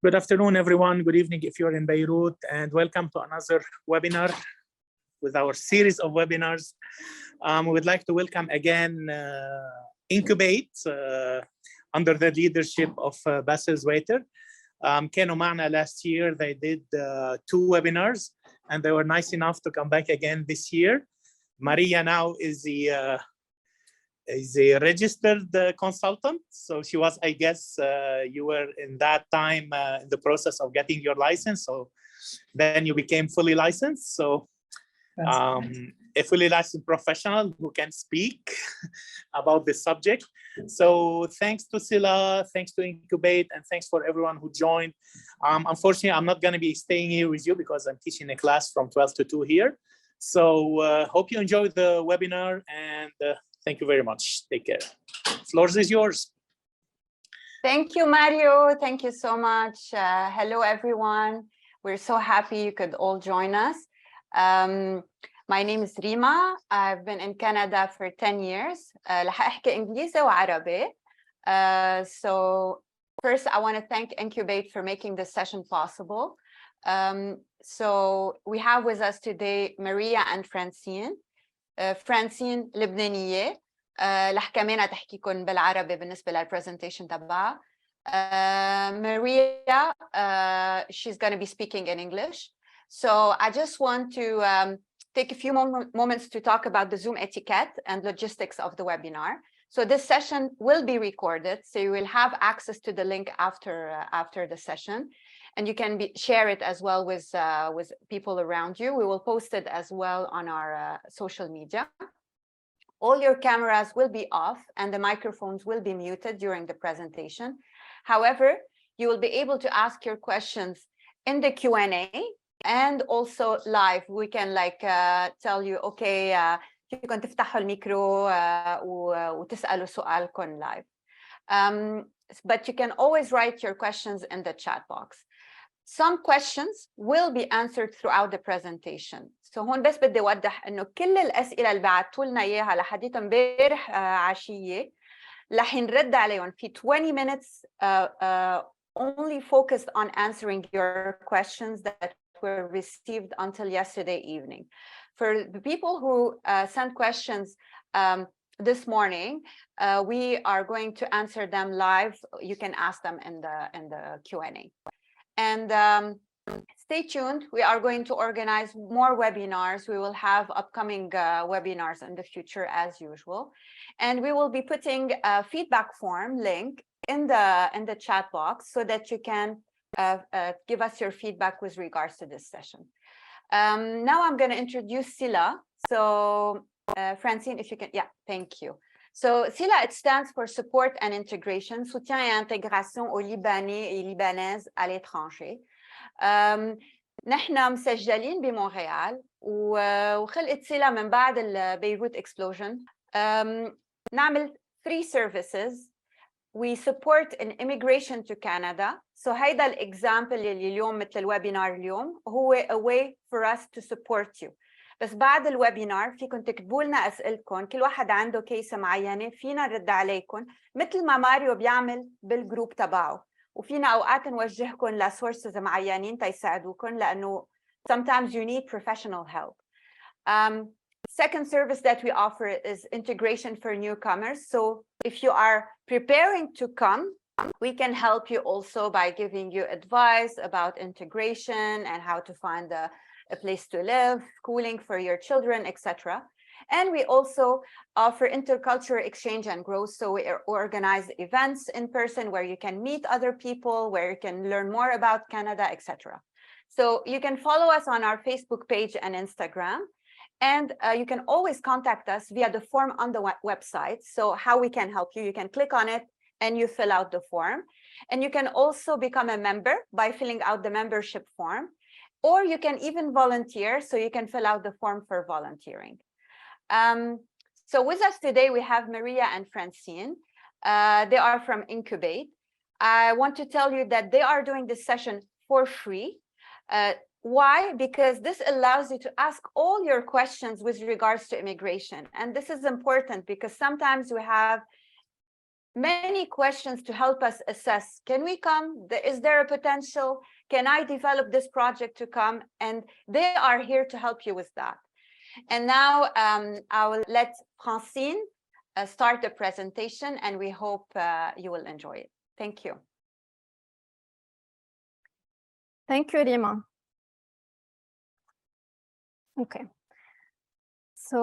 Good afternoon, everyone. Good evening if you're in Beirut, and welcome to another webinar with our series of webinars. We would like to welcome again Encubate under the leadership of Basil Zwaiter. كانوا معنا last year. They did 2 webinars, and they were nice enough to come back again this year. Maria now is a registered consultant. So she was, I guess, you were in that time in the process of getting your license. So then you became fully licensed. So a fully licensed professional who can speak about this subject. So thanks to Sila, thanks to Encubate, and thanks for everyone who joined. Unfortunately, I'm not going to be staying here with you because I'm teaching a class from 12 to 2 here. So hope you enjoyed the webinar, and thank you very much. Take care. Floor is yours. Thank you, Mario. Thank you so much. Hello, everyone. We're so happy you could all join us. My name is Rima. I've been in Canada for 10 years. رح أحكي إنجليزي وعربي. So first, I want to thank Encubate for making this session possible. So we have with us today Maria and Francine. Francine لبنانية رح كمان تحكيكم بالعربي بالنسبة للpresentation تبعها. Maria, she's going to be speaking in English. So I just want to take a few moments to talk about the Zoom etiquette and logistics of the webinar. So this session will be recorded, so you will have access to the link after the session, and you can share it as well with people around you. We will post it as well on our social media. All your cameras will be off and the microphones will be muted during the presentation. However, you will be able to ask your questions in the Q&A and also live. We can tell you, okay, فيكم تفتحوا الميكرو وتسألوا سؤالكم live. But you can always write your questions in the chat box. Some questions will be answered throughout the presentation. So هون بس بدي أوضح إنه كل الأسئلة اللي بعتوا لنا إياها لحديت امبارح عشية رح نرد عليهم في 20 minutes only focused on answering your questions that were received until yesterday evening. For the people who sent questions this morning, we are going to answer them live. You can ask them in the Q&A. And stay tuned. We are going to organize more webinars. We will have upcoming webinars in the future as usual. And we will be putting a feedback form link in the chat box so that you can give us your feedback with regards to this session. Now I'm going to introduce SILA. So Francine, if you can, yeah, thank you. So SILA, it stands for Support and Integration, Soutien et Intégration aux Libanais et Libanaises à l'étranger. نحن مسجلين بمونريال وخلقت SILA من بعد البيروت explosion. نعمل 3 services. We support an immigration to Canada. So هيدا الإكزامبل اللي اليوم مثل الويبينار اليوم هو a way for us to support you. بس بعد الويبينار فيكم تكتبوا لنا أسئلتكم. كل واحد عنده كيس معينة فينا نرد عليكم مثل ما ماريو بيعمل بالجروب تبعه. وفينا أوقات نوجهكم لسورسز معينين تيساعدوكم لأنه sometimes you need professional help. Second service that we offer is integration for newcomers. So if you are preparing to come, we can help you also by giving you advice about integration and how to find a place to live, schooling for your children, etc. And we also offer intercultural exchange and growth. So we organize events in person where you can meet other people, where you can learn more about Canada, etc. So you can follow us on our Facebook page and Instagram. And you can always contact us via the form on the website. So how we can help you, you can click on it and you fill out the form. And you can also become a member by filling out the membership form. Or you can even volunteer, so you can fill out the form for volunteering. So with us today, we have Maria and Francine. They are from Encubate. I want to tell you that they are doing this session for free. Why? Because this allows you to ask all your questions with regards to immigration. And this is important because sometimes we have many questions to help us assess. Can we come? Is there a potential? Can I develop this project to come? And they are here to help you with that. And now I will let Francine start the presentation, and we hope you will enjoy it. Thank you. Thank you, Rima. Okay. So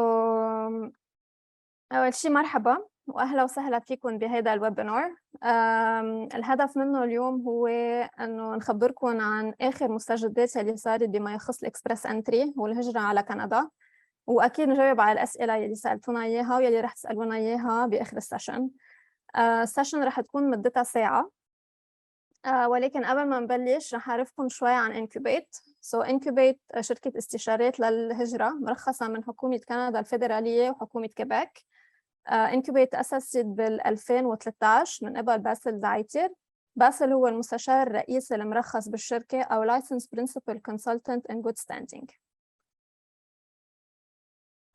أول شيء مرحبا وأهلا وسهلا فيكم بهذا الويبينار. الهدف منه اليوم هو أنه نخبركم عن آخر مستجدات اللي صارت بما يخص الإكسبرس أنتري والهجرة على كندا، وأكيد نجاوب على الأسئلة اللي سألتونا إياها واللي رح تسألونا إياها بآخر السيشن. السيشن رح تكون مدتها ساعة، ولكن قبل ما نبلش رح أعرفكم شوي عن Encubate. So Encubate شركة استشارات للهجرة مرخصة من حكومة كندا الفيدرالية وحكومة كيباك. Encubate تأسست بال 2013 من قبل باسل زعيتر. باسل هو المستشار الرئيسي المرخص بالشركة أو Licensed Principal Consultant in Good Standing.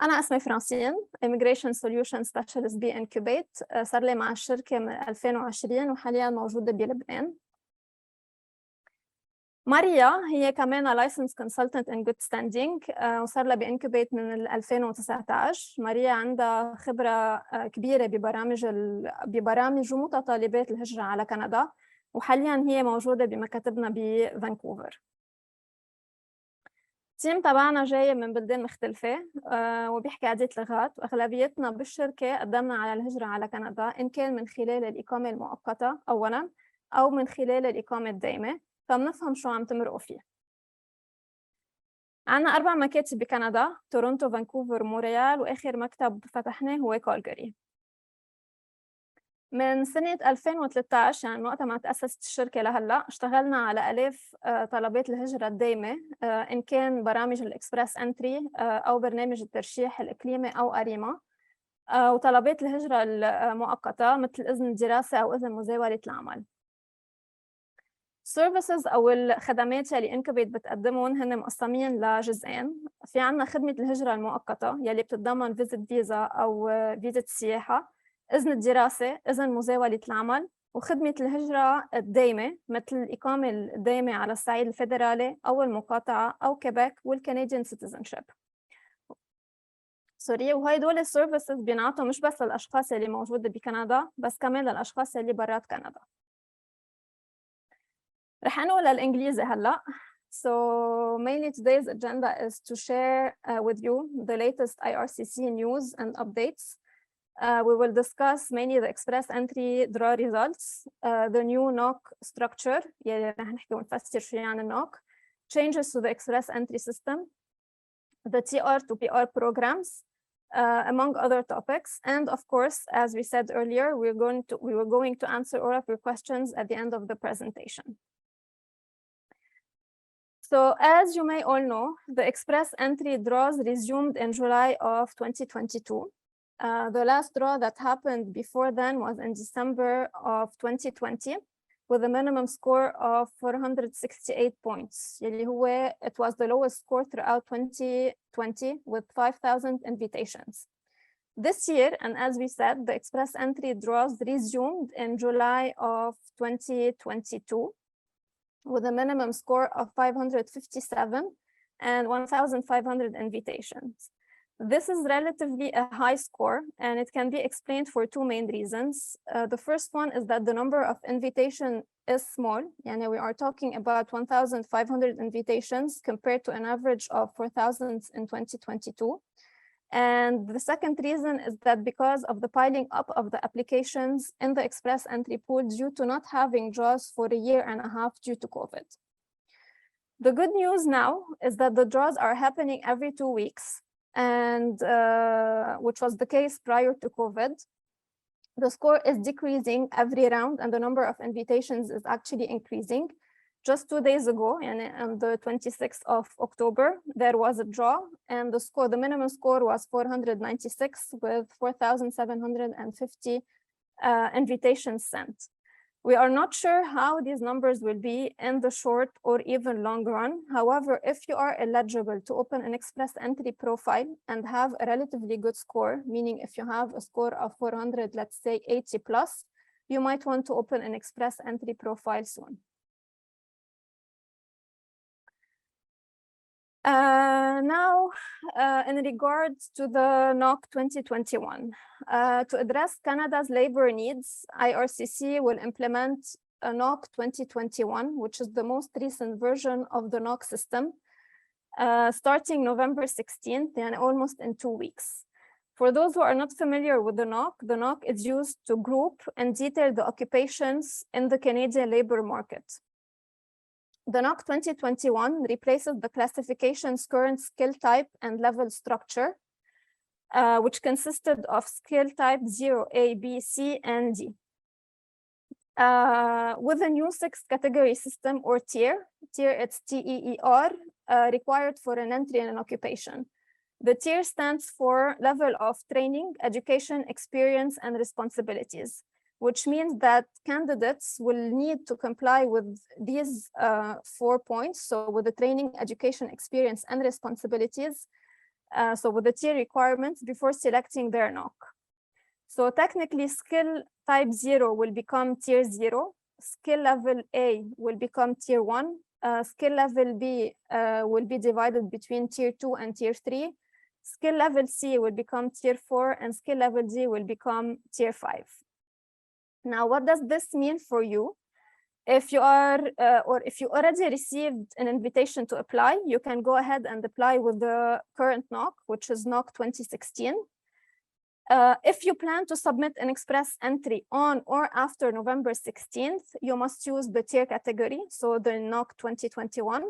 أنا اسمي فرانسين، Immigration Solution Specialist ب Encubate. صار لي مع الشركة من 2020 وحالياً موجودة بلبنان. ماريا هي كمان Licensed Consultant in Good Standing وصار لها بإنكوبيت من 2019. ماريا عندها خبرة كبيرة ببرامج ومتطلبات الهجرة على كندا، وحالياً هي موجودة بمكاتبنا بفانكوفر. التيم تبعنا جاي من بلدان مختلفة وبيحكي عدة لغات، وأغلبيتنا بالشركة قدمنا على الهجرة على كندا إن كان من خلال الإقامة المؤقتة أولاً أو من خلال الإقامة الدائمة، فبنفهم شو عم تمرقوا فيه. عنا 4 مكاتب بكندا، تورونتو، فانكوفر، مونريال، وآخر مكتب فتحناه هو كالجاري. من سنة 2013 يعني وقتها ما تأسست الشركة لهلا اشتغلنا على آلاف طلبات الهجرة الدائمة، إن كان برامج الإكسبرس أنتري أو برنامج الترشيح الإقليمي أو أريما، وطلبات الهجرة المؤقتة مثل إذن الدراسة أو إذن مزاولة العمل. Services أو الخدمات اللي Encubate بتقدمهم هن مقسمين لجزئين. في عنا خدمة الهجرة المؤقتة يلي بتتضمن فيزيت فيزا أو فيزا السياحة، إذن الدراسة، إذن مزاولة العمل، وخدمة الهجرة الدائمة مثل الإقامة الدائمة على الصعيد الفيدرالي أو المقاطعة أو كيباك والكنديان Citizenship. سوري، وهي دول السيرفيسز بينعطوا مش بس للأشخاص اللي موجودة بكندا بس كمان للأشخاص اللي برات كندا. رح أنقل للإنجليزي هلا. So mainly today's agenda is to share with you the latest IRCC news and updates. We will discuss mainly the express entry draw results, the new NOC structure يلي رح نحكي ونفسر شوي عن النوك, changes to the express entry system, the TR to PR programs, among other topics. And of course, as we said earlier, we were going to answer all of your questions at the end of the presentation. So as you may all know, the express entry draws resumed in July of 2022. The last draw that happened before then was in December of 2020 with a minimum score of 468 points. It was the lowest score throughout 2020 with 5,000 invitations. This year, and as we said, the express entry draws resumed in July of 2022 with a minimum score of 557 and 1,500 invitations. This is relatively a high score, and it can be explained for 2 main reasons. The first one is that the number of invitation is small. Yani we are talking about 1,500 invitations compared to an average of 4,000 in 2022. And the second reason is that because of the piling up of the applications in the express entry pool due to not having draws for 1.5 years due to COVID. The good news now is that the draws are happening every 2 weeks, and which was the case prior to COVID. The score is decreasing every round and the number of invitations is actually increasing. Just 2 days ago, and on the 26th of October, there was a draw, and the minimum score was 496 with 4,750 invitations sent. We are not sure how these numbers will be in the short or even long run. However, if you are eligible to open an express entry profile and have a relatively good score, meaning if you have a score of 400, let's say 80 plus, you might want to open an express entry profile soon. Now, in regards to the NOC 2021, to address Canada's labor needs, IRCC will implement a NOC 2021, which is the most recent version of the NOC system, starting November 16th and almost in 2 weeks. For those who are not familiar with the NOC is used to group and detail the occupations in the Canadian labor market. The NOC 2021 replaces the classification's current skill type and level structure, which consisted of skill type 0A, B, C, and D. With a new 6-category system or tier, it's TEER, required for an entry in an occupation. The tier stands for level of training, education, experience, and responsibilities, which means that candidates will need to comply with these 4 points. So with the training, education, experience, and responsibilities. So with the tier requirements before selecting their NOC. So technically skill type 0 will become tier 0. Skill level A will become tier 1. Skill level B will be divided between tier 2 and tier 3. Skill level C will become tier 4, and skill level D will become tier 5. Now, what does this mean for you? If you are, or if you already received an invitation to apply, you can go ahead and apply with the current NOC, which is NOC 2016. If you plan to submit an express entry on or after November 16th, you must use the tier category, so the NOC 2021.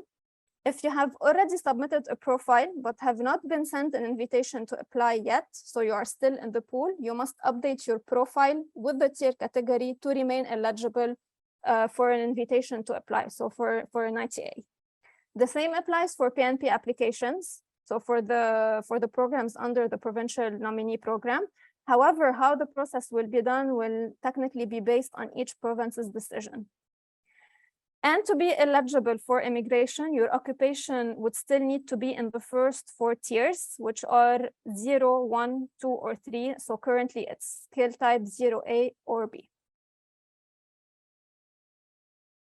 If you have already submitted a profile but have not been sent an invitation to apply yet, so you are still in the pool, you must update your profile with the tier category to remain eligible for an invitation to apply, so for an ITA. The same applies for PNP applications, so for the programs under the provincial nominee program. However, how the process will be done will technically be based on each province's decision. And to be eligible for immigration, your occupation would still need to be in the first 4 tiers, which are 0, 1, 2, or 3. So currently it's skill type 0A or B.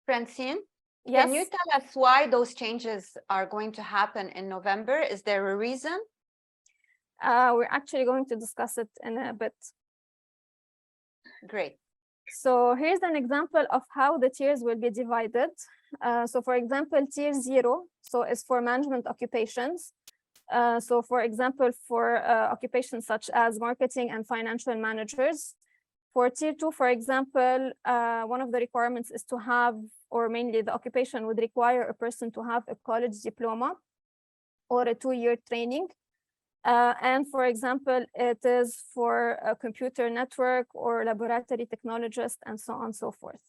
Francine, yes? Can you tell us why those changes are going to happen in November? Is there a reason? We're actually going to discuss it in a bit. Great. So here's an example of how the tiers will be divided. So for example, tier 0, so is for management occupations. So for example, for occupations such as marketing and financial managers. For tier 2, for example, one of the requirements is to have, or mainly the occupation would require a person to have a college diploma or a 2-year training. And for example, it is for a computer network or laboratory technologist and so on and so forth.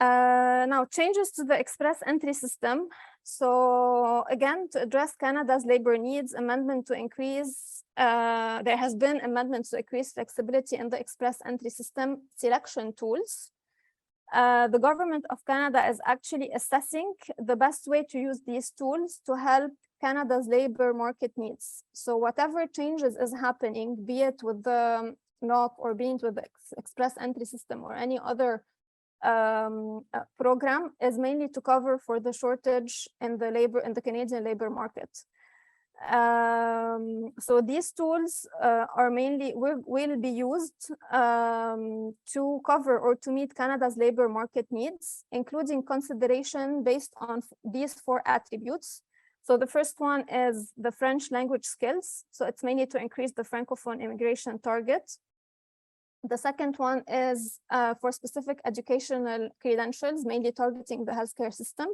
Now, changes to the express entry system. So again, to address Canada's labor needs, amendment to increase, there has been amendments to increase flexibility in the express entry system selection tools. The government of Canada is actually assessing the best way to use these tools to help Canada's labor market needs. So whatever changes is happening, be it with the NOC or be it with the express entry system or any other program, is mainly to cover for the shortage in the Canadian labor market. So these tools are mainly will be used to cover or to meet Canada's labor market needs, including consideration based on these 4 attributes. So the first one is the French language skills. So it's mainly to increase the Francophone immigration target. The second one is for specific educational credentials, mainly targeting the healthcare system.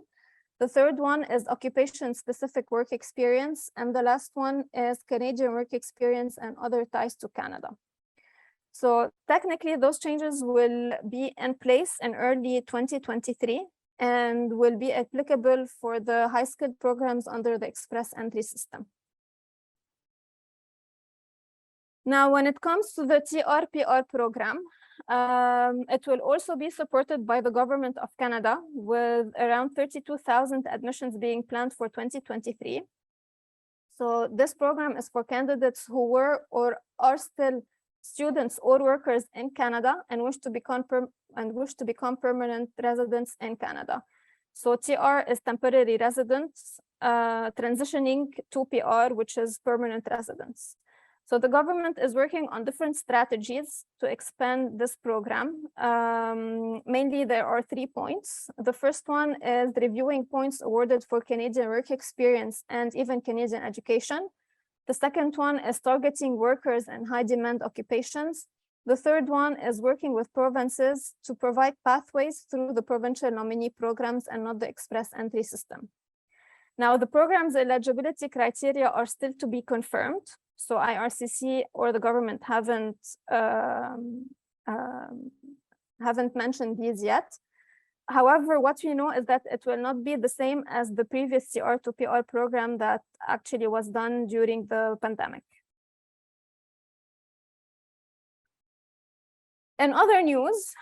The third one is occupation-specific work experience. And the last one is Canadian work experience and other ties to Canada. So technically, those changes will be in place in early 2023 and will be applicable for the high-skilled programs under the express entry system. Now, when it comes to the TRPR program, it will also be supported by the government of Canada, with around 32,000 admissions being planned for 2023. So this program is for candidates who were or are still students or workers in Canada and wish to become permanent residents in Canada. So TR is temporary residents transitioning to PR, which is permanent residence. So the government is working on different strategies to expand this program. Mainly, there are 3 points. The first one is reviewing points awarded for Canadian work experience and even Canadian education. The second one is targeting workers in high demand occupations. The third one is working with provinces to provide pathways through the provincial nominee programs and not the express entry system. Now, the program's eligibility criteria are still to be confirmed. So IRCC or the government haven't mentioned these yet. However, what we know is that it will not be the same as the previous CR to PR program that actually was done during the pandemic. In other news,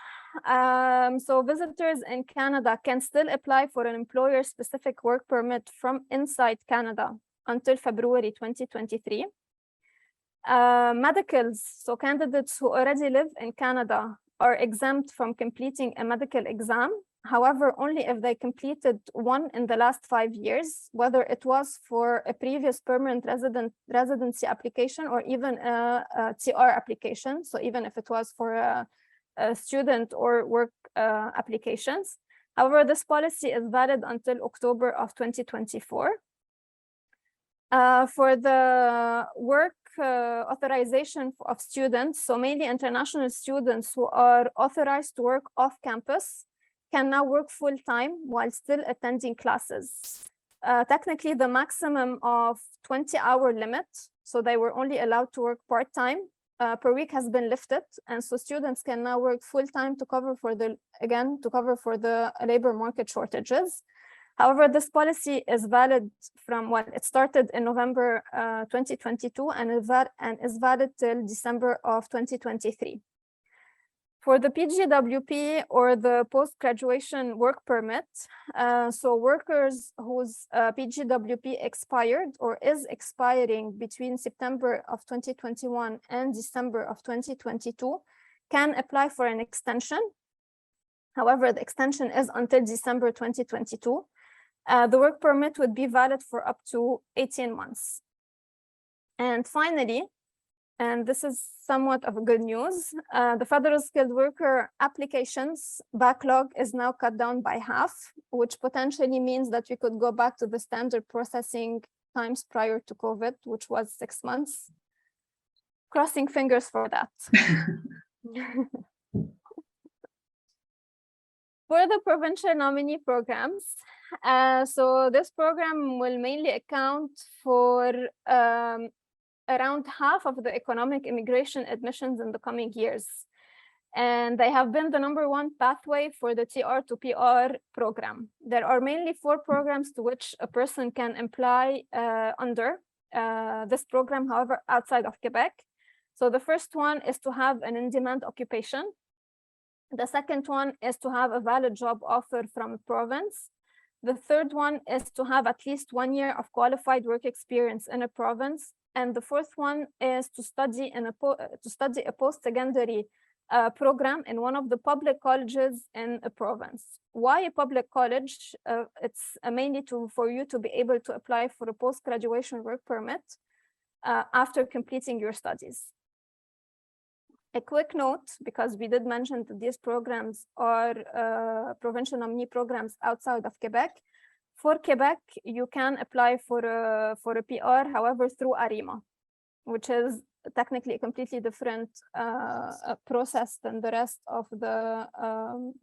so visitors in Canada can still apply for an employer-specific work permit from inside Canada until February 2023. Medicals, so candidates who already live in Canada are exempt from completing a medical exam. However, only if they completed one in the last 5 years, whether it was for a previous permanent residency application or even a TR application. So even if it was for a student or work applications. However, this policy is valid until October of 2024. For the work authorization of students, so mainly international students who are authorized to work off campus, can now work full-time while still attending classes. Technically, the maximum of 20-hour limit, so they were only allowed to work part-time per week, has been lifted, and so students can now work full-time to cover for the labor market shortages. However, this policy is valid from it started in November 2022 and is valid till December of 2023. For the PGWP or the post-graduation work permit, so workers whose PGWP expired or is expiring between September of 2021 and December of 2022 can apply for an extension. However, the extension is until December 2022. The work permit would be valid for up to 18 months. And finally, and this is somewhat of a good news, the federal skilled worker applications backlog is now cut down by half, which potentially means that we could go back to the standard processing times prior to COVID, which was 6 months. Crossing fingers for that. For the provincial nominee programs, so this program will mainly account for around half of the economic immigration admissions in the coming years. And they have been the #1 pathway for the TR to PR program. There are mainly 4 programs to which a person can apply under this program, however, outside of Quebec. So the first one is to have an in-demand occupation. The second one is to have a valid job offer from a province. The third one is to have at least 1 year of qualified work experience in a province. And the fourth one is to study a post-secondary program in one of the public colleges in a province. Why a public college? It's mainly for you to be able to apply for a post-graduation work permit after completing your studies. A quick note, because we did mention that these programs are provincial nominee programs outside of Quebec. For Quebec, you can apply for a PR, however, through ARIMA, which is technically a completely different process than the rest of the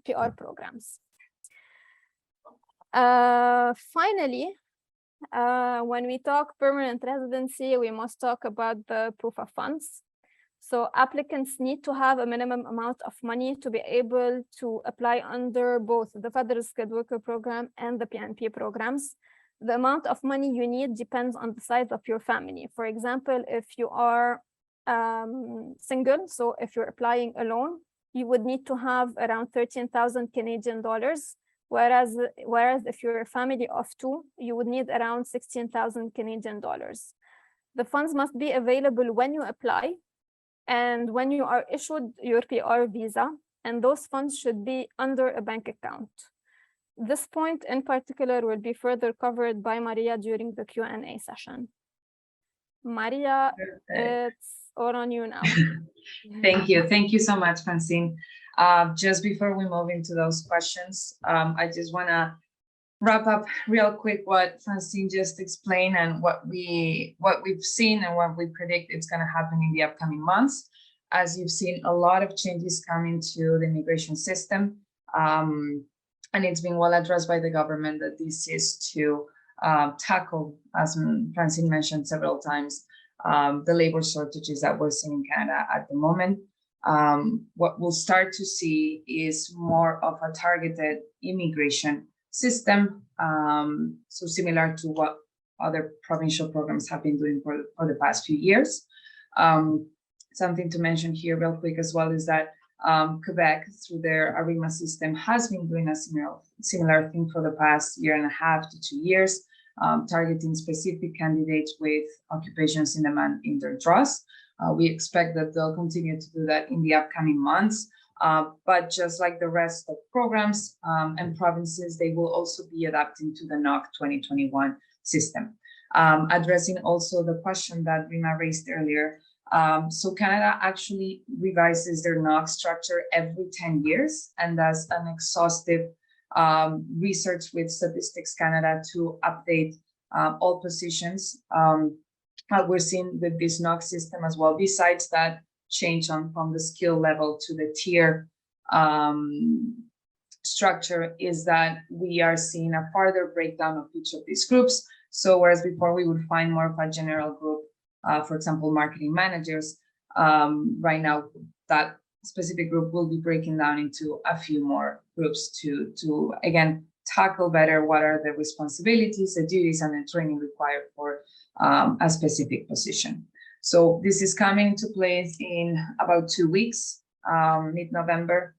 PR programs. Finally, when we talk permanent residency, we must talk about the proof of funds. So applicants need to have a minimum amount of money to be able to apply under both the Federal Skilled Worker Program and the PNP programs. The amount of money you need depends on the size of your family. For example, if you are single, so if you're applying alone, you would need to have around 13,000 Canadian dollars, whereas if you're a family of 2, you would need around 16,000 Canadian dollars. The funds must be available when you apply, and when you are issued your PR visa, and those funds should be under a bank account. This point in particular will be further covered by Maria during the Q&A session. Maria, it's all on you now. Thank you. Thank you so much, Francine. Just before we move into those questions, I just want to wrap up real quick what Francine just explained and what we've seen and what we predict it's going to happen in the upcoming months. As you've seen, a lot of changes coming to the immigration system, and it's been well addressed by the government that this is to tackle, as Francine mentioned several times, the labor shortages that we're seeing in Canada at the moment. What we'll start to see is more of a targeted immigration system, so similar to what other provincial programs have been doing for the past few years. Something to mention here real quick as well is that Quebec, through their ARIMA system, has been doing a similar thing for the past 1.5 to 2 years, targeting specific candidates with occupations in demand in their draws. We expect that they'll continue to do that in the upcoming months. But just like the rest of programs and provinces, they will also be adapting to the NOC 2021 system. Addressing also the question that Rima raised earlier. So Canada actually revises their NOC structure every 10 years and does an exhaustive research with Statistics Canada to update all positions. We're seeing with this NOC system as well, besides that change from the skill level to the tier structure, is that we are seeing a further breakdown of each of these groups. So whereas before we would find more of a general group, for example, marketing managers, right now that specific group will be breaking down into a few more groups to again, tackle better what are the responsibilities, the duties, and the training required for a specific position. So this is coming into place in about 2 weeks, mid-November.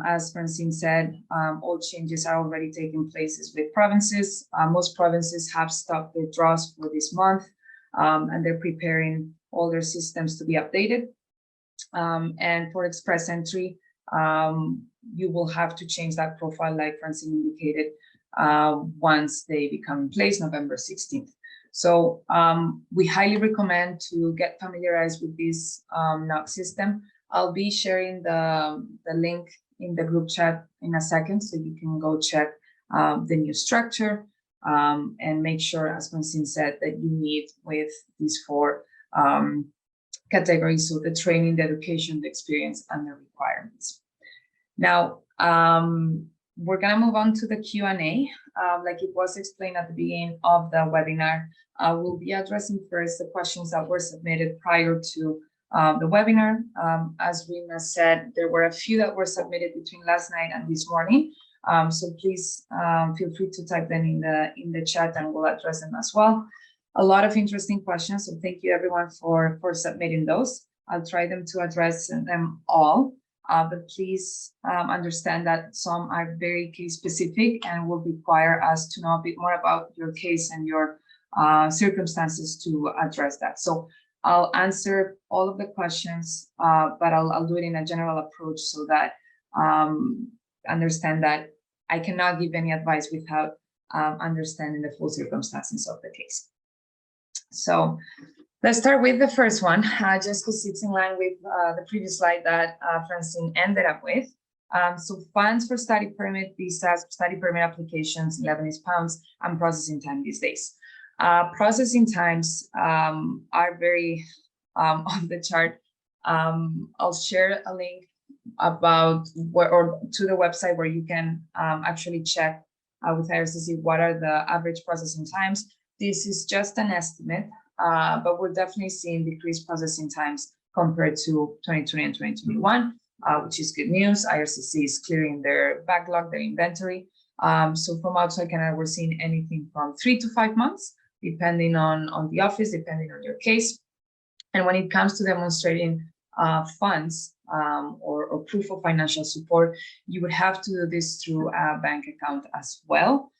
As Francine said, all changes are already taking place with provinces. Most provinces have stopped their draws for this month, and they're preparing all their systems to be updated. And for express entry, you will have to change that profile like Francine indicated once they become in place, November 16th. So we highly recommend to get familiarized with this NOC system. I'll be sharing the link in the group chat in a second, so you can go check the new structure and make sure, as Francine said, that you meet with these 4 categories, so the training, the education, the experience, and the requirements. Now, we're going to move on to the Q&A. Like it was explained at the beginning of the webinar, we'll be addressing first the questions that were submitted prior to the webinar. As Rima said, there were a few that were submitted between last night and this morning. So please feel free to type them in the chat and we'll address them as well. A lot of interesting questions, so thank you everyone for submitting those. I'll try to address them all. But please understand that some are very case specific and will require us to know a bit more about your case and your circumstances to address that. So I'll answer all of the questions, but I'll do it in a general approach so that understand that I cannot give any advice without understanding the full circumstances of the case. So let's start with the first one, just because it's in line with the previous slide that Francine ended up with. So funds for study permit visas, study permit applications, £11, and processing time these days. Processing times are very on the chart. I'll share a link about or to the website where you can actually check with RCIC what are the average processing times. This is just an estimate. But we're definitely seeing decreased processing times compared to 2020 and 2021, which is good news. IRCC is clearing their backlog, their inventory. So from outside Canada, we're seeing anything from 3 to 5 months, depending on the office, depending on your case. And when it comes to demonstrating funds or proof of financial support, you would have to do this through a bank account as well.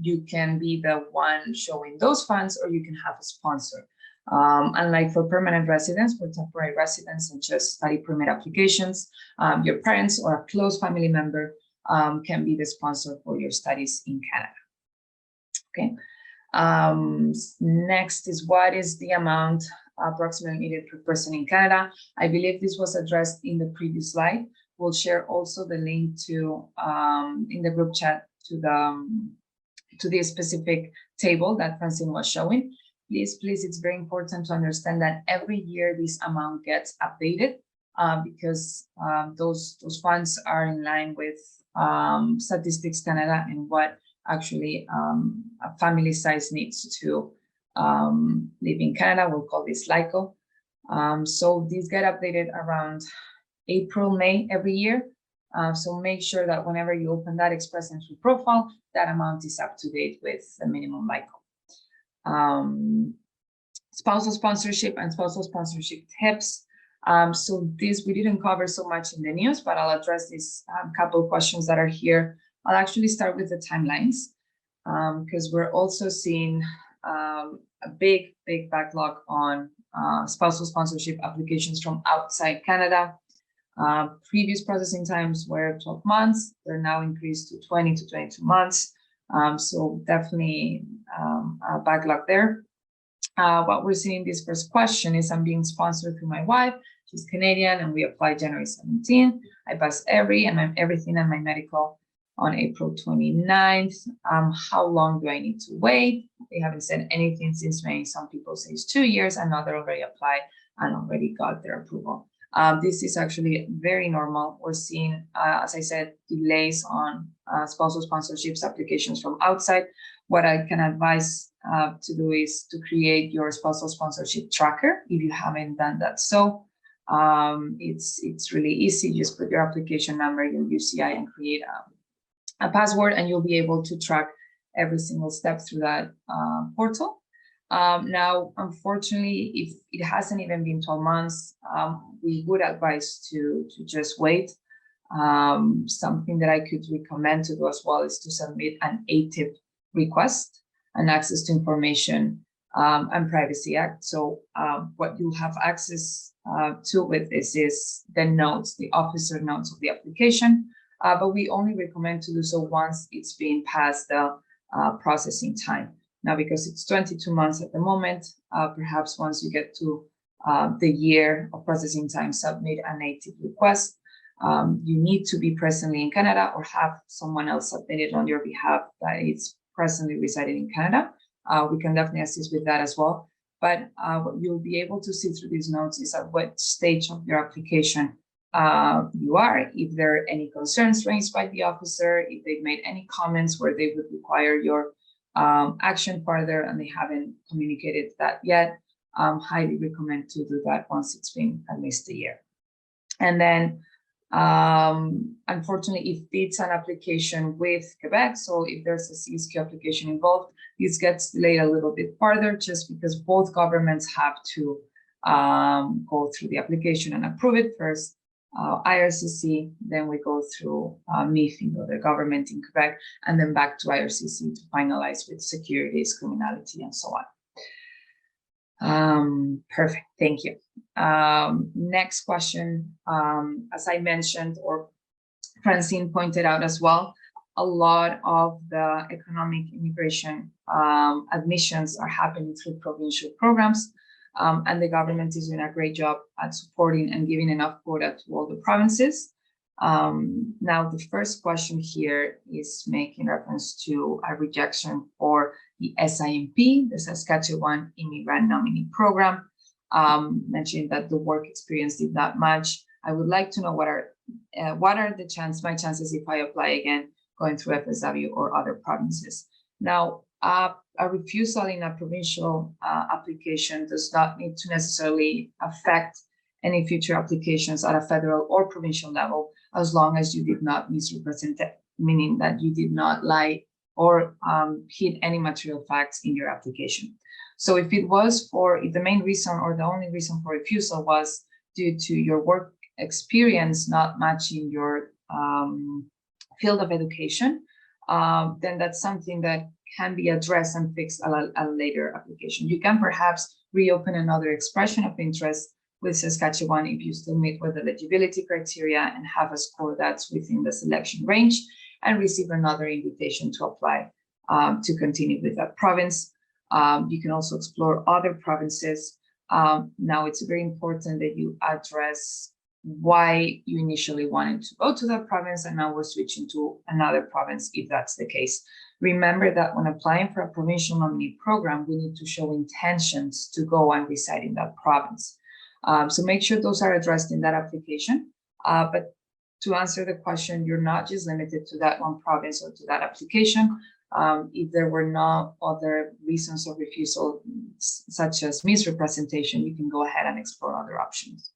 You can be the one showing those funds, or you can have a sponsor. Unlike for permanent residents, for temporary residents, such as study permit applications, your parents or a close family member can be the sponsor for your studies in Canada. Okay. Next is, what is the amount approximately needed per person in Canada? I believe this was addressed in the previous slide. We'll share also the link to in the group chat to the specific table that Francine was showing. Please, it's very important to understand that every year this amount gets updated because those funds are in line with Statistics Canada and what actually a family size needs to live in Canada. We'll call this LICO. So these get updated around April, May every year. So make sure that whenever you open that Express Entry profile, that amount is up to date with the minimum LICO. Spousal sponsorship and spousal sponsorship tips. So this we didn't cover so much in the news, but I'll address these couple of questions that are here. I'll actually start with the timelines because we're also seeing a big backlog on spousal sponsorship applications from outside Canada. Previous processing times were 12 months. They're now increased to 20 to 22 months. So definitely a backlog there. What we're seeing in this first question is, I'm being sponsored through my wife. She's Canadian and we applied January 17. I passed everything and my medical on April 29th. How long do I need to wait? They haven't said anything since May. Some people say it's 2 years. Another already applied and already got their approval. This is actually very normal. We're seeing, as I said, delays on spousal sponsorships applications from outside. What I can advise to do is to create your spousal sponsorship tracker if you haven't done that. So it's really easy. Just put your application number, your UCI, and create a password, and you'll be able to track every single step through that portal. Now, unfortunately, if it hasn't even been 12 months, we would advise to just wait. Something that I could recommend to do as well is to submit an ATIP request, an Access to Information and Privacy Act. So what you'll have access to with this is the notes, the officer notes of the application, but we only recommend to do so once it's been past the processing time. Now, because it's 22 months at the moment, perhaps once you get to the year of processing time, submit an ATIP request. You need to be presently in Canada or have someone else submit it on your behalf that is presently residing in Canada. We can definitely assist with that as well. But what you'll be able to see through these notes is at what stage of your application you are, if there are any concerns raised by the officer, if they've made any comments where they would require your action further and they haven't communicated that yet. Highly recommend to do that once it's been at least a year. And then unfortunately, if it's an application with Quebec, so if there's a CICC application involved, this gets delayed a little bit further just because both governments have to go through the application and approve it first. IRCC, then we go through MIF, the government in Quebec, and then back to IRCC to finalize with securities, criminality, and so on. Perfect, thank you. Next question, as I mentioned, or Francine pointed out as well, a lot of the economic immigration admissions are happening through provincial programs. And the government is doing a great job at supporting and giving enough quota to all the provinces. Now, the first question here is making reference to a rejection for the SIMP, the Saskatchewan Immigrant Nominee Program, mentioning that the work experience did not match. I would like to know what are my chances if I apply again, going through FSW or other provinces. Now, a refusal in a provincial application does not need to necessarily affect any future applications at a federal or provincial level, as long as you did not misrepresent it, meaning that you did not lie or hid any material facts in your application. So if the main reason or the only reason for refusal was due to your work experience not matching your field of education, then that's something that can be addressed and fixed at a later application. You can perhaps reopen another expression of interest with Saskatchewan if you still meet with the eligibility criteria and have a score that's within the selection range, and receive another invitation to apply to continue with that province. You can also explore other provinces. Now it's very important that you address why you initially wanted to go to that province and now we're switching to another province if that's the case. Remember that when applying for a provincial nominee program, we need to show intentions to go and reside in that province. So make sure those are addressed in that application. But to answer the question, you're not just limited to that one province or to that application. If there were no other reasons of refusal, such as misrepresentation, you can go ahead and explore other options.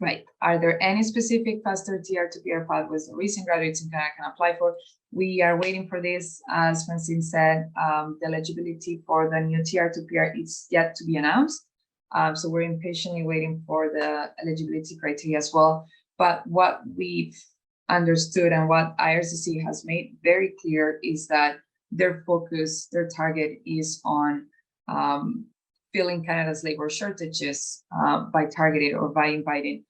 Right. Are there any specific faster TR to PR pathways that recent graduates in Canada can apply for? We are waiting for this. As Francine said, the eligibility for the new TR to PR is yet to be announced. So we're impatiently waiting for the eligibility criteria as well. But what we've understood and what IRCC has made very clear is that their focus, their target is on filling Canada's labor shortages by targeted or by inviting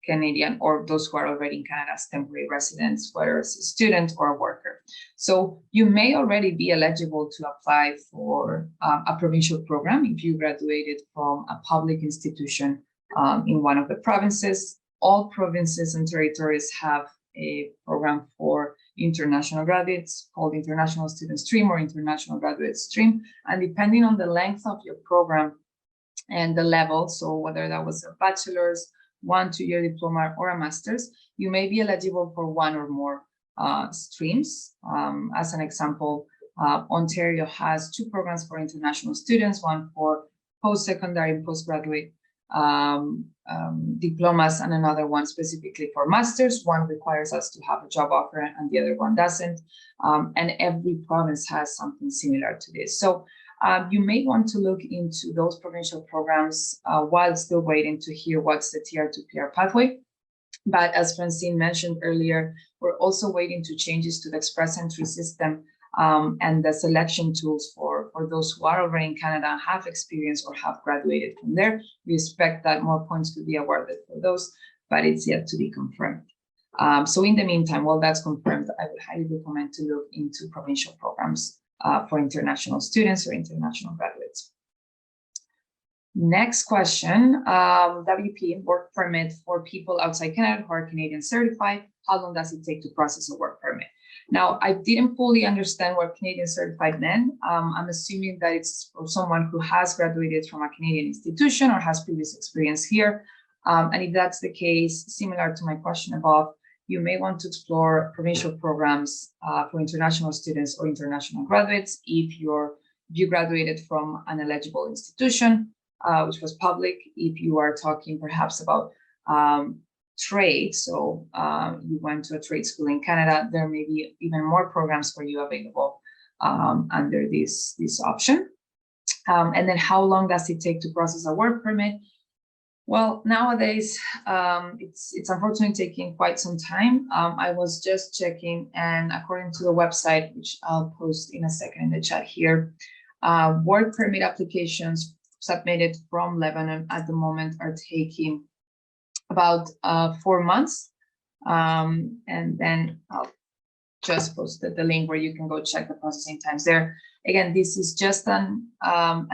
Canadian or those who are already in Canada as temporary residents, whether it's a student or a worker. So you may already be eligible to apply for a provincial program if you graduated from a public institution in one of the provinces. All provinces and territories have a program for international graduates called International Student Stream or International Graduate Stream. And depending on the length of your program and the level, so whether that was a bachelor's, 1-2-year diploma, or a master's, you may be eligible for one or more streams. As an example, Ontario has 2 programs for international students, one for post-secondary and postgraduate diplomas and another one specifically for masters. One requires us to have a job offer and the other one doesn't. And every province has something similar to this. So you may want to look into those provincial programs while still waiting to hear what's the TR to PR pathway. But as Francine mentioned earlier, we're also waiting to changes to the express entry system and the selection tools for those who are already in Canada, have experience or have graduated from there. We expect that more points could be awarded for those, but it's yet to be confirmed. So in the meantime, while that's confirmed, I would highly recommend to look into provincial programs for international students or international graduates. Next question, WP, work permit for people outside Canada who are Canadian certified. How long does it take to process a work permit? Now, I didn't fully understand what Canadian certified meant. I'm assuming that it's for someone who has graduated from a Canadian institution or has previous experience here. And if that's the case, similar to my question above, you may want to explore provincial programs for international students or international graduates if you graduated from an eligible institution, which was public. If you are talking perhaps about trade, so you went to a trade school in Canada, there may be even more programs for you available under this option. And then how long does it take to process a work permit? Well, nowadays, it's unfortunately taking quite some time. I was just checking, and according to the website, which I'll post in a second in the chat here, work permit applications submitted from Lebanon at the moment are taking about 4 months. And then I'll just post the link where you can go check the processing times there. Again, this is just an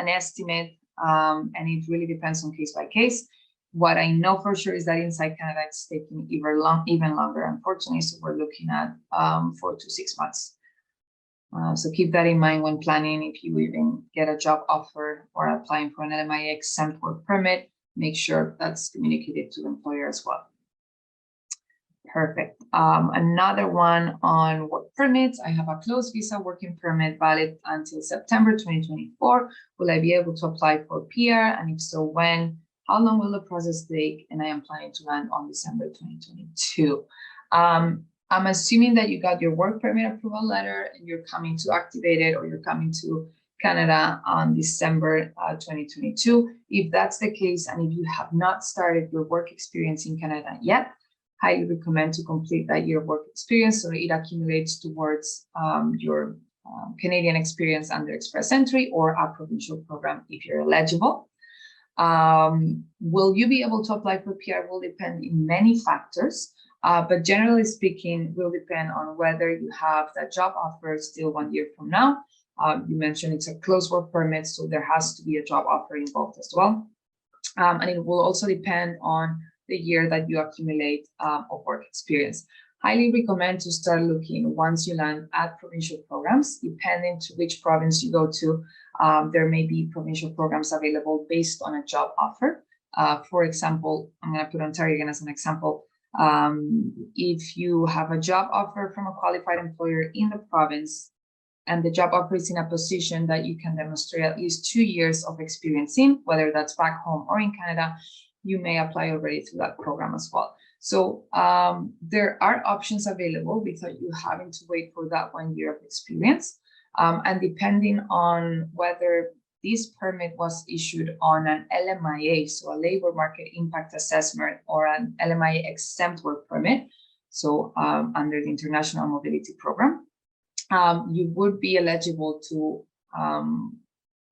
estimate, and it really depends on case by case. What I know for sure is that inside Canada, it's taking even longer, unfortunately. So we're looking at 4 to 6 months. So keep that in mind when planning. If you even get a job offer or applying for an LMIA exempt work permit, make sure that's communicated to the employer as well. Perfect. Another one on work permits. I have a closed visa working permit valid until September 2024. Will I be able to apply for PR? And if so, when? How long will the process take? And I am planning to land on December 2022. I'm assuming that you got your work permit approval letter and you're coming to activate it, or you're coming to Canada on December 2022. If that's the case, and if you have not started your work experience in Canada yet, highly recommend to complete that year work experience so it accumulates towards your Canadian experience under express entry or a provincial program if you're eligible. Will you be able to apply for PR will depend in many factors, but generally speaking, will depend on whether you have that job offer still 1 year from now. You mentioned it's a closed work permit, so there has to be a job offer involved as well. And it will also depend on the year that you accumulate of work experience. Highly recommend to start looking once you land at provincial programs, depending to which province you go to. There may be provincial programs available based on a job offer. For example, I'm going to put Ontario again as an example. If you have a job offer from a qualified employer in the province, and the job offer is in a position that you can demonstrate at least 2 years of experience in, whether that's back home or in Canada, you may apply already through that program as well. So there are options available without you having to wait for that 1 year of experience. And depending on whether this permit was issued on an LMIA, so a labor market impact assessment, or an LMIA exempt work permit, so under the International Mobility Program, you would be eligible to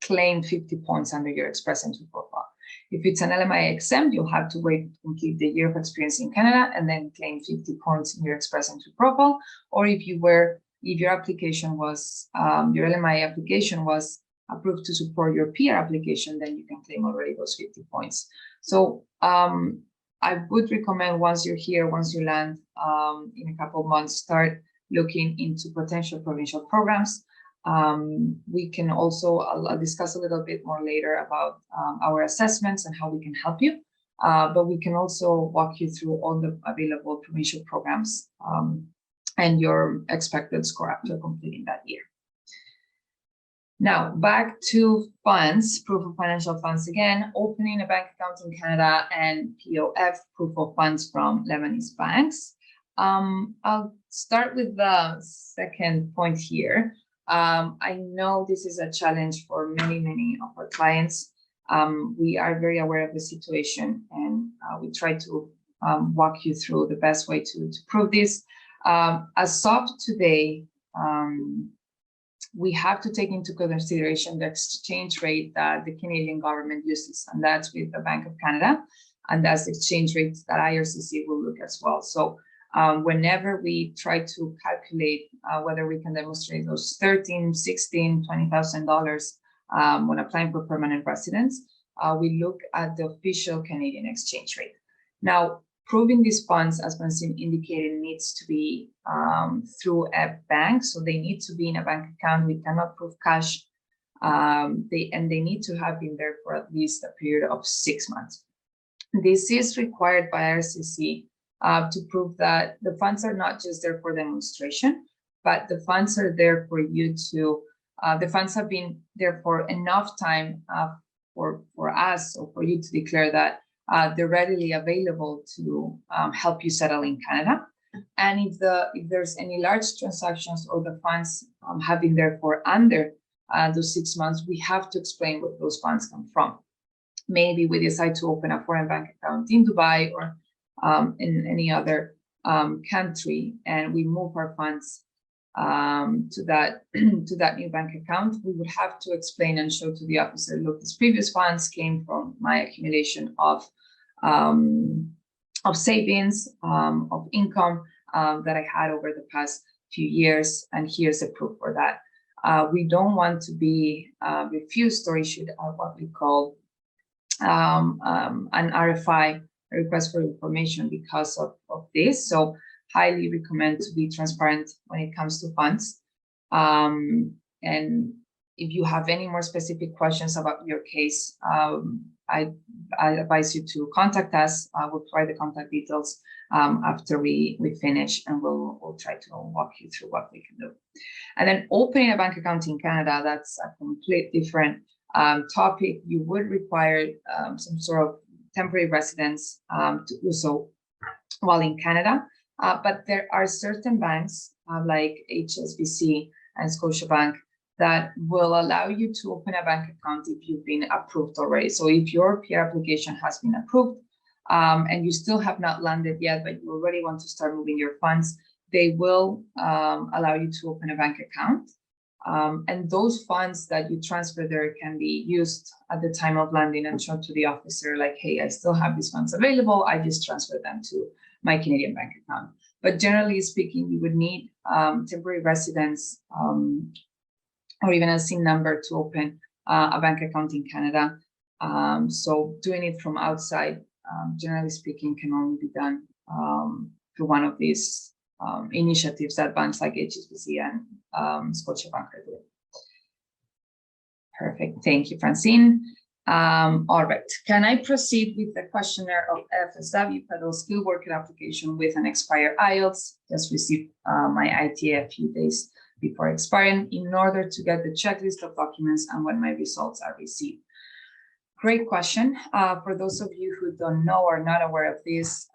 claim 50 points under your express entry profile. If it's an LMIA exempt, you'll have to wait to complete the year of experience in Canada and then claim 50 points in your express entry profile. Or if your application was, your LMIA application was approved to support your PR application, then you can claim already those 50 points. So I would recommend once you're here, once you land in a couple of months, start looking into potential provincial programs. We can also, I'll discuss a little bit more later about our assessments and how we can help you, but we can also walk you through all the available provincial programs and your expected score after completing that year. Now, back to funds, proof of financial funds again, opening a bank account in Canada and POF, proof of funds from Lebanese banks. I'll start with the second point here. I know this is a challenge for many of our clients. We are very aware of the situation, and we try to walk you through the best way to prove this. As of today, we have to take into consideration the exchange rate that the Canadian government uses, and that's with the Bank of Canada, and that's the exchange rates that IRCC will look as well. So whenever we try to calculate whether we can demonstrate those $13,000, $16,000, $20,000 when applying for permanent residence, we look at the official Canadian exchange rate. Now, proving these funds, as Francine indicated, needs to be through a bank. So they need to be in a bank account. We cannot prove cash. They need to have been there for at least a period of 6 months. This is required by RCIC to prove that the funds are not just there for demonstration, but the funds are there for you to, the funds have been there for enough time for us or for you to declare that they're readily available to help you settle in Canada. And if there's any large transactions or the funds have been there for under those 6 months, we have to explain where those funds come from. Maybe we decide to open a foreign bank account in Dubai or in any other country, and we move our funds to that new bank account. We would have to explain and show to the officer, look, these previous funds came from my accumulation of savings, of income that I had over the past few years, and here's the proof for that. We don't want to be refused or issued what we call an RFI, a request for information, because of this. So highly recommend to be transparent when it comes to funds. And if you have any more specific questions about your case, I advise you to contact us. We'll provide the contact details after we finish, and we'll try to walk you through what we can do. And then opening a bank account in Canada, that's a complete different topic. You would require some sort of temporary residence to do so while in Canada. But there are certain banks like HSBC and Scotiabank that will allow you to open a bank account if you've been approved already. So if your PR application has been approved and you still have not landed yet, but you already want to start moving your funds, they will allow you to open a bank account. And those funds that you transfer there can be used at the time of landing and shown to the officer like, hey, I still have these funds available. I just transfer them to my Canadian bank account. But generally speaking, you would need temporary residence or even a SIN number to open a bank account in Canada. So doing it from outside, generally speaking, can only be done through one of these initiatives that banks like HSBC and Scotiabank are doing. Perfect. Thank you, Francine. All right. Can I proceed with the questionnaire of FSW federal skill worker application with an expired IELTS? Just received my ITA a few days before expiring in order to get the checklist of documents and when my results are received. Great question. For those of you who don't know or not aware of this,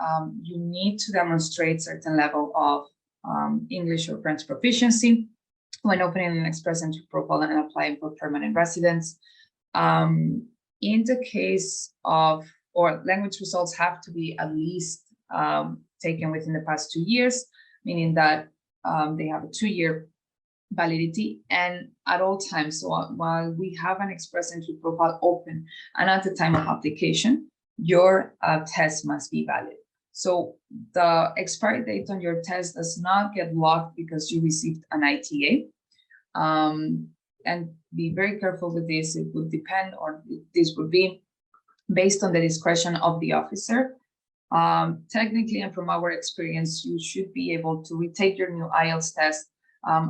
you need to demonstrate certain level of English or French proficiency when opening an Express Entry profile and applying for permanent residence. In the case of, or language results have to be at least taken within the past 2 years, meaning that they have a 2-year validity and at all times. So while we have an Express Entry profile open and at the time of application, your test must be valid. So the expiry date on your test does not get locked because you received an ITA. And be very careful with this. It would depend, or this would be based on the discretion of the officer. Technically, and from our experience, you should be able to retake your new IELTS test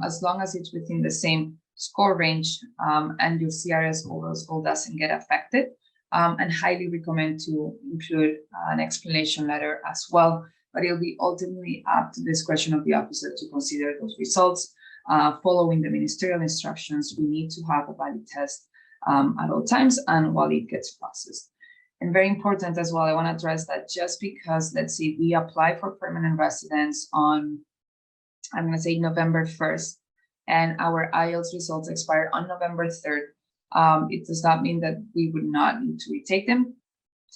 as long as it's within the same score range and your CRS overall score doesn't get affected, and highly recommend to include an explanation letter as well, but it'll be ultimately up to the discretion of the officer to consider those results. Following the ministerial instructions, we need to have a valid test at all times and while it gets processed. And very important as well, I want to address that just because, let's say we apply for permanent residence on, I'm going to say November 1st, and our IELTS results expire on November 3rd. It does not mean that we would not need to retake them.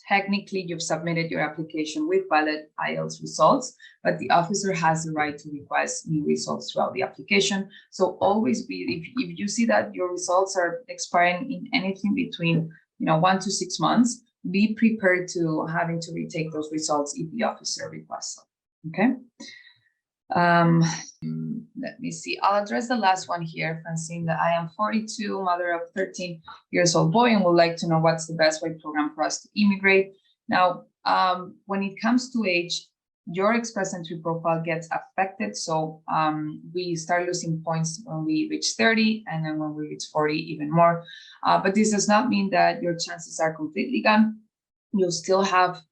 Technically, you've submitted your application with valid IELTS results, but the officer has the right to request new results throughout the application. So always be, if you see that your results are expiring in anything between 1 to 6 months, be prepared to having to retake those results if the officer requests them. Okay. Let me see. I'll address the last one here, Francine. That I am 42, mother of 13-year-old boy, and would like to know what's the best way program for us to immigrate. Now, when it comes to age, your Express Entry profile gets affected. So we start losing points when we reach 30, and then when we reach 40, even more. But this does not mean that your chances are completely gone. You'll still have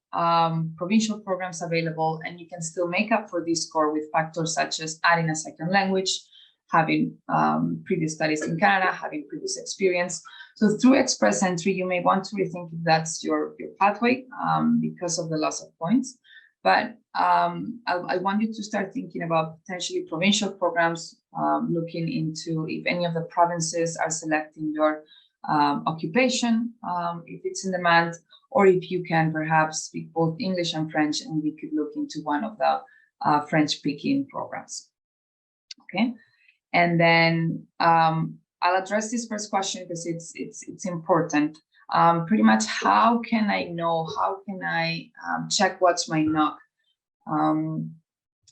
provincial programs available, and you can still make up for this score with factors such as adding a second language, having previous studies in Canada, having previous experience. So through Express Entry, you may want to rethink if that's your pathway because of the loss of points. But I want you to start thinking about potentially provincial programs, looking into if any of the provinces are selecting your occupation, if it's in demand, or if you can perhaps speak both English and French, and we could look into one of the French-speaking programs. Okay, and then I'll address this first question because it's important. Pretty much, how can I know? How can I check what's my NOC?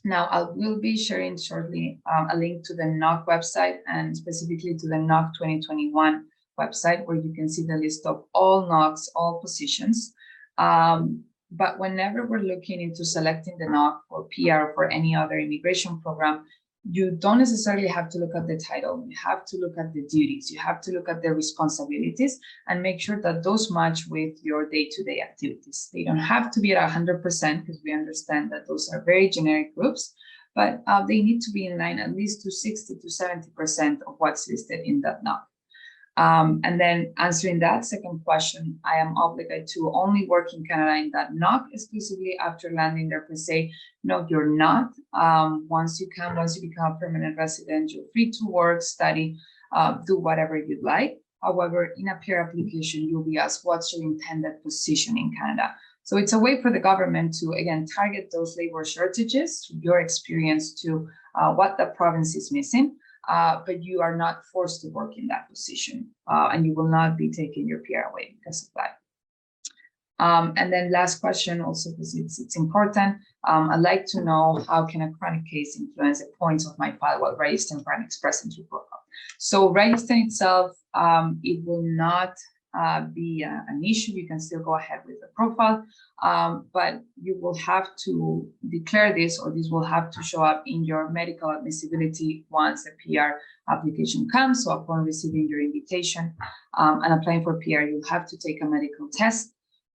Now, I will be sharing shortly a link to the NOC website and specifically to the NOC 2021 website, where you can see the list of all NOCs, all positions. But whenever we're looking into selecting the NOC for PR or for any other immigration program, you don't necessarily have to look at the title. You have to look at the duties. You have to look at the responsibilities and make sure that those match with your day-to-day activities. They don't have to be at 100% because we understand that those are very generic groups, but they need to be in line at least to 60 to 70% of what's listed in that NOC. And then answering that second question, I am obligated to only work in Canada in that NOC exclusively after landing there per se. No, you're not. Once you become a permanent resident, you're free to work, study, do whatever you'd like. However, in a peer application, you'll be asked what's your intended position in Canada. So it's a way for the government to, again, target those labor shortages, through your experience, to what the province is missing. but you are not forced to work in that position, and you will not be taking your PR away because of that. And then last question also, because it's important, I'd like to know how can a chronic case influence the points of my file while registering for an express entry profile. So registering itself, it will not be an issue. You can still go ahead with the profile, but you will have to declare this, or this will have to show up in your medical admissibility once the PR application comes. So upon receiving your invitation and applying for PR, you'll have to take a medical test.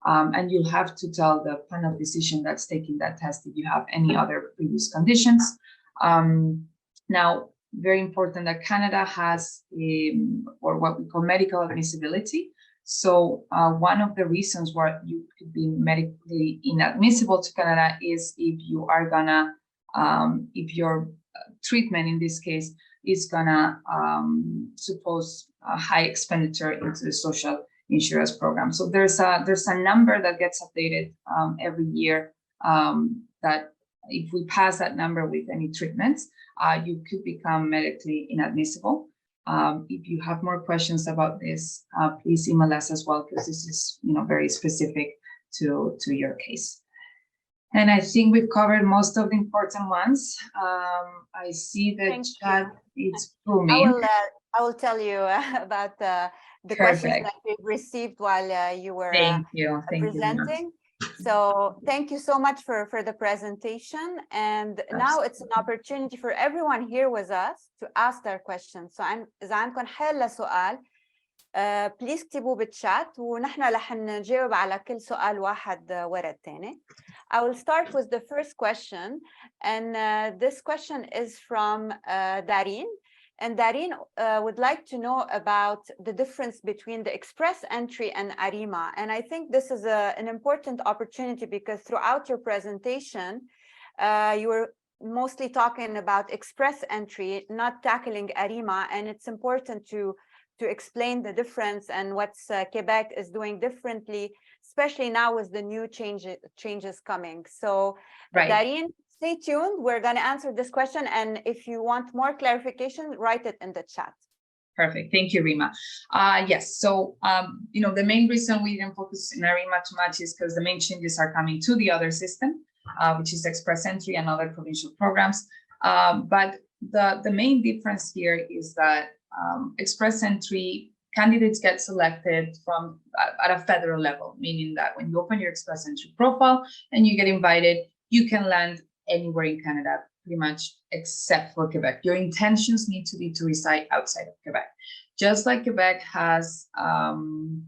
And you'll have to tell the panel physician that's taking that test if you have any other previous conditions. Now, very important that Canada has or what we call medical admissibility. So one of the reasons why you could be medically inadmissible to Canada is if you are gonna, if your treatment in this case is gonna suppose a high expenditure into the social insurance program. So there's a number that gets updated every year that if we pass that number with any treatments, you could become medically inadmissible. If you have more questions about this, please email us as well, because this is very specific to your case. And I think we've covered most of the important ones. I see the chat is booming. I will tell you about the questions that we've received while you were presenting. So thank you so much for the presentation. And now it's an opportunity for everyone here with us to ask their questions. So إذا عندكم حل لسؤال please اكتبوه بالchat ونحن رح نجاوب على كل سؤال واحد ورا الثاني. I will start with the first question, and this question is from Dareen. And Dareen would like to know about the difference between the express entry and ARIMA. And I think this is an important opportunity because throughout your presentation, you were mostly talking about express entry, not tackling ARIMA. And it's important to explain the difference and what Quebec is doing differently, especially now with the new changes coming. So Dareen, stay tuned. We're going to answer this question. And if you want more clarification, write it in the chat. Perfect. Thank you, Rima. Yes. So, the main reason we didn't focus in ARIMA too much is because the main changes are coming to the other system, which is express entry and other provincial programs. But the main difference here is that express entry candidates get selected from at a federal level, meaning that when you open your express entry profile and you get invited, you can land anywhere in Canada, pretty much, except for Quebec. Your intentions need to be to reside outside of Quebec. Just like Quebec has and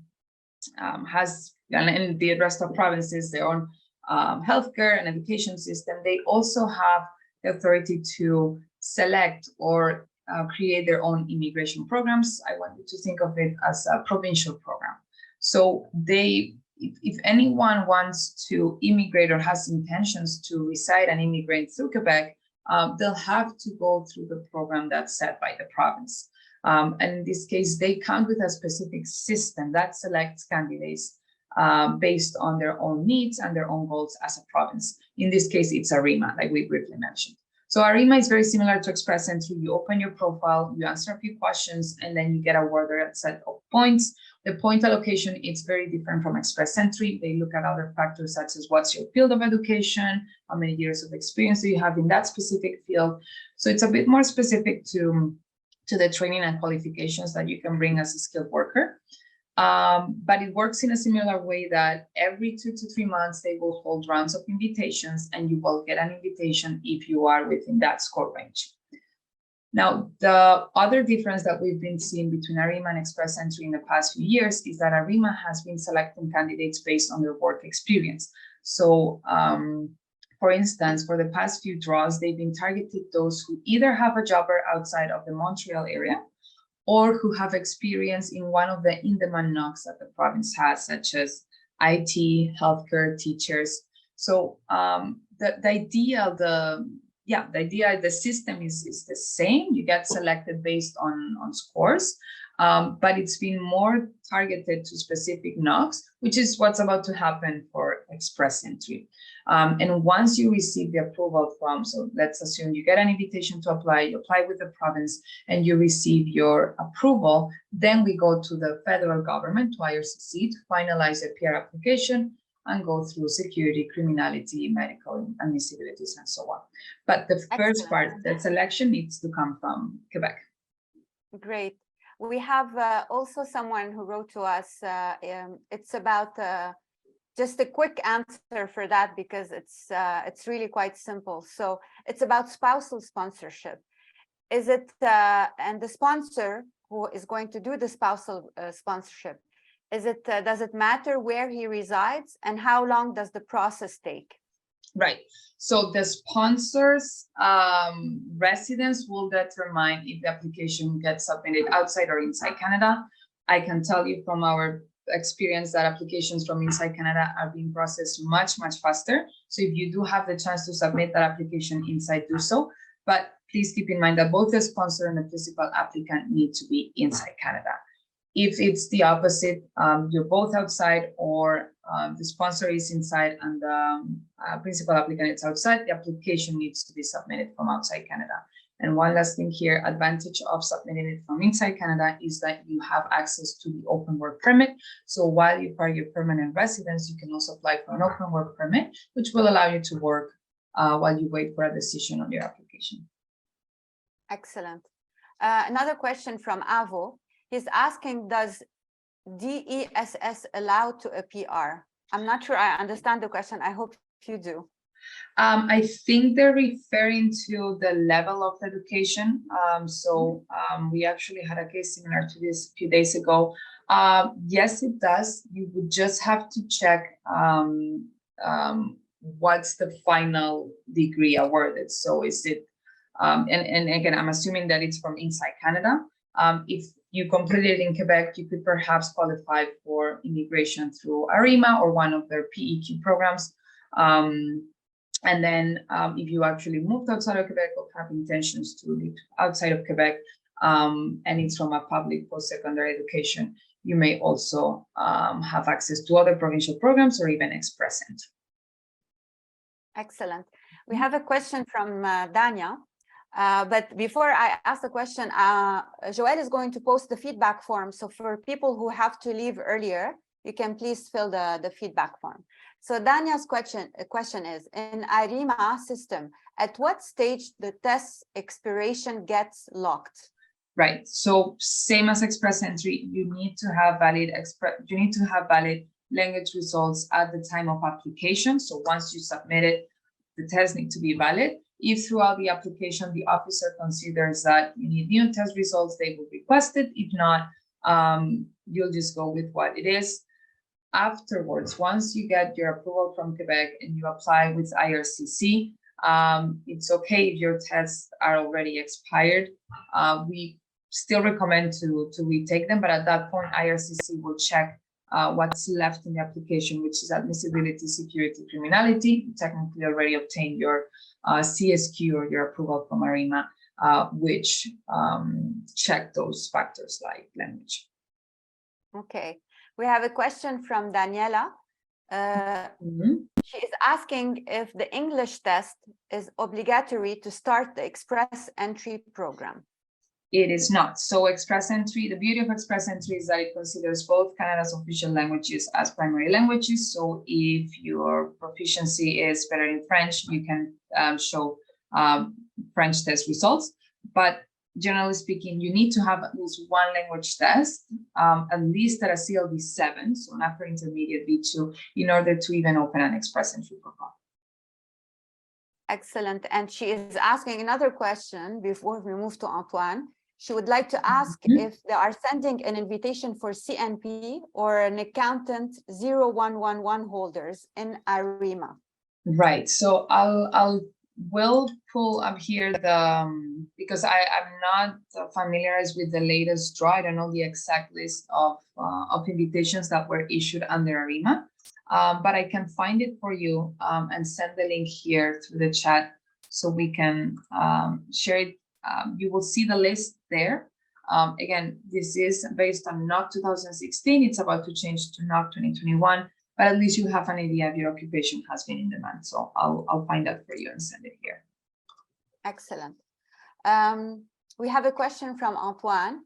the rest of provinces their own healthcare and education system, they also have the authority to select or create their own immigration programs. I want you to think of it as a provincial program. So if anyone wants to immigrate or has intentions to reside and immigrate through Quebec, they'll have to go through the program that's set by the province. And in this case, they come with a specific system that selects candidates based on their own needs and their own goals as a province. In this case, it's ARIMA, like we briefly mentioned. So ARIMA is very similar to express entry. You open your profile, you answer a few questions, and then you get awarded a set of points. The point allocation is very different from express entry. They look at other factors such as what's your field of education, how many years of experience do you have in that specific field. So it's a bit more specific to the training and qualifications that you can bring as a skilled worker. But it works in a similar way that every 2 to 3 months, they will hold rounds of invitations and you will get an invitation if you are within that score range. Now, the other difference that we've been seeing between ARIMA and express entry in the past few years is that ARIMA has been selecting candidates based on their work experience. So, for instance, for the past few draws, they've been targeting those who either have a job outside of the Montreal area or who have experience in one of the in-demand NOCs that the province has, such as IT, healthcare, teachers. So the idea, the system is the same. You get selected based on scores, but it's been more targeted to specific NOCs, which is what's about to happen for Express Entry. And once you receive the approval from, so let's assume you get an invitation to apply, you apply with the province, and you receive your approval, then we go to the federal government, to IRCC, to finalize a PR application and go through security, criminality, medical, admissibilities, and so on. But the first part, the selection, needs to come from Quebec. Great. We have also someone who wrote to us. It's about just a quick answer for that, because it's really quite simple. So it's about spousal sponsorship. Is it and the sponsor who is going to do the spousal sponsorship, is it does it matter where he resides, and how long does the process take? Right. So the sponsor's residence will determine if the application gets submitted outside or inside Canada. I can tell you from our experience that applications from inside Canada are being processed much, much faster. So if you do have the chance to submit that application inside, do so. But please keep in mind that both the sponsor and the principal applicant need to be inside Canada. If it's the opposite, you're both outside, or the sponsor is inside and the principal applicant is outside, the application needs to be submitted from outside Canada. And one last thing here, advantage of submitting it from inside Canada is that you have access to the open work permit. So while you are your permanent residence, you can also apply for an open work permit, which will allow you to work while you wait for a decision on your application. Excellent. Another question from Avo. He's asking, does DESS allow to a PR? I'm not sure I understand the question. I hope you do. I think they're referring to the level of education. We actually had a case similar to this a few days ago. Yes, it does. You would just have to check what's the final degree awarded. So is it, and again, I'm assuming that it's from inside Canada. If you completed in Quebec, you could perhaps qualify for immigration through ARIMA or one of their PEQ programs. And then if you actually moved outside of Quebec or have intentions to live outside of Quebec, and it's from a public post-secondary education, you may also have access to other provincial programs or even Express Entry. Excellent. We have a question from Dania. But before I ask the question, Joelle is going to post the feedback form. So for people who have to leave earlier, you can please fill the feedback form. So Dania's question is, in ARIMA system, at what stage the test expiration gets locked? Right. So same as Express Entry, you need to have valid language results at the time of application. So once you submit it, the test needs to be valid. If throughout the application, the officer considers that you need new test results, they will request it. If not, you'll just go with what it is. Afterwards, once you get your approval from Quebec and you apply with IRCC, it's okay if your tests are already expired. We still recommend to retake them, but at that point, IRCC will check what's left in the application, which is admissibility, security, criminality. You technically already obtained your CSQ or your approval from ARIMA, which check those factors like language. Okay, we have a question from Daniela. She is asking if the English test is obligatory to start the Express Entry program. It is not. So Express Entry, the beauty of Express Entry is that it considers both Canada's official languages as primary languages. So if your proficiency is better in French, you can show French test results. But generally speaking, you need to have at least one language test, at least at a CLB 7, so an upper intermediate B2, in order to even open an Express Entry profile. Excellent. And she is asking another question before we move to Antoine. She would like to ask if they are sending an invitation for CNP or an accountant 0111 holders in ARIMA. Right. So will pull up here the because I'm not familiarized with the latest draw. I don't know the exact list of invitations that were issued under ARIMA, but I can find it for you and send the link here through the chat so we can share it. You will see the list there. Again, this is based on NOC 2016. It's about to change to NOC 2021, but at least you have an idea if your occupation has been in demand. So I'll find that for you and send it here. Excellent. We have a question from Antoine.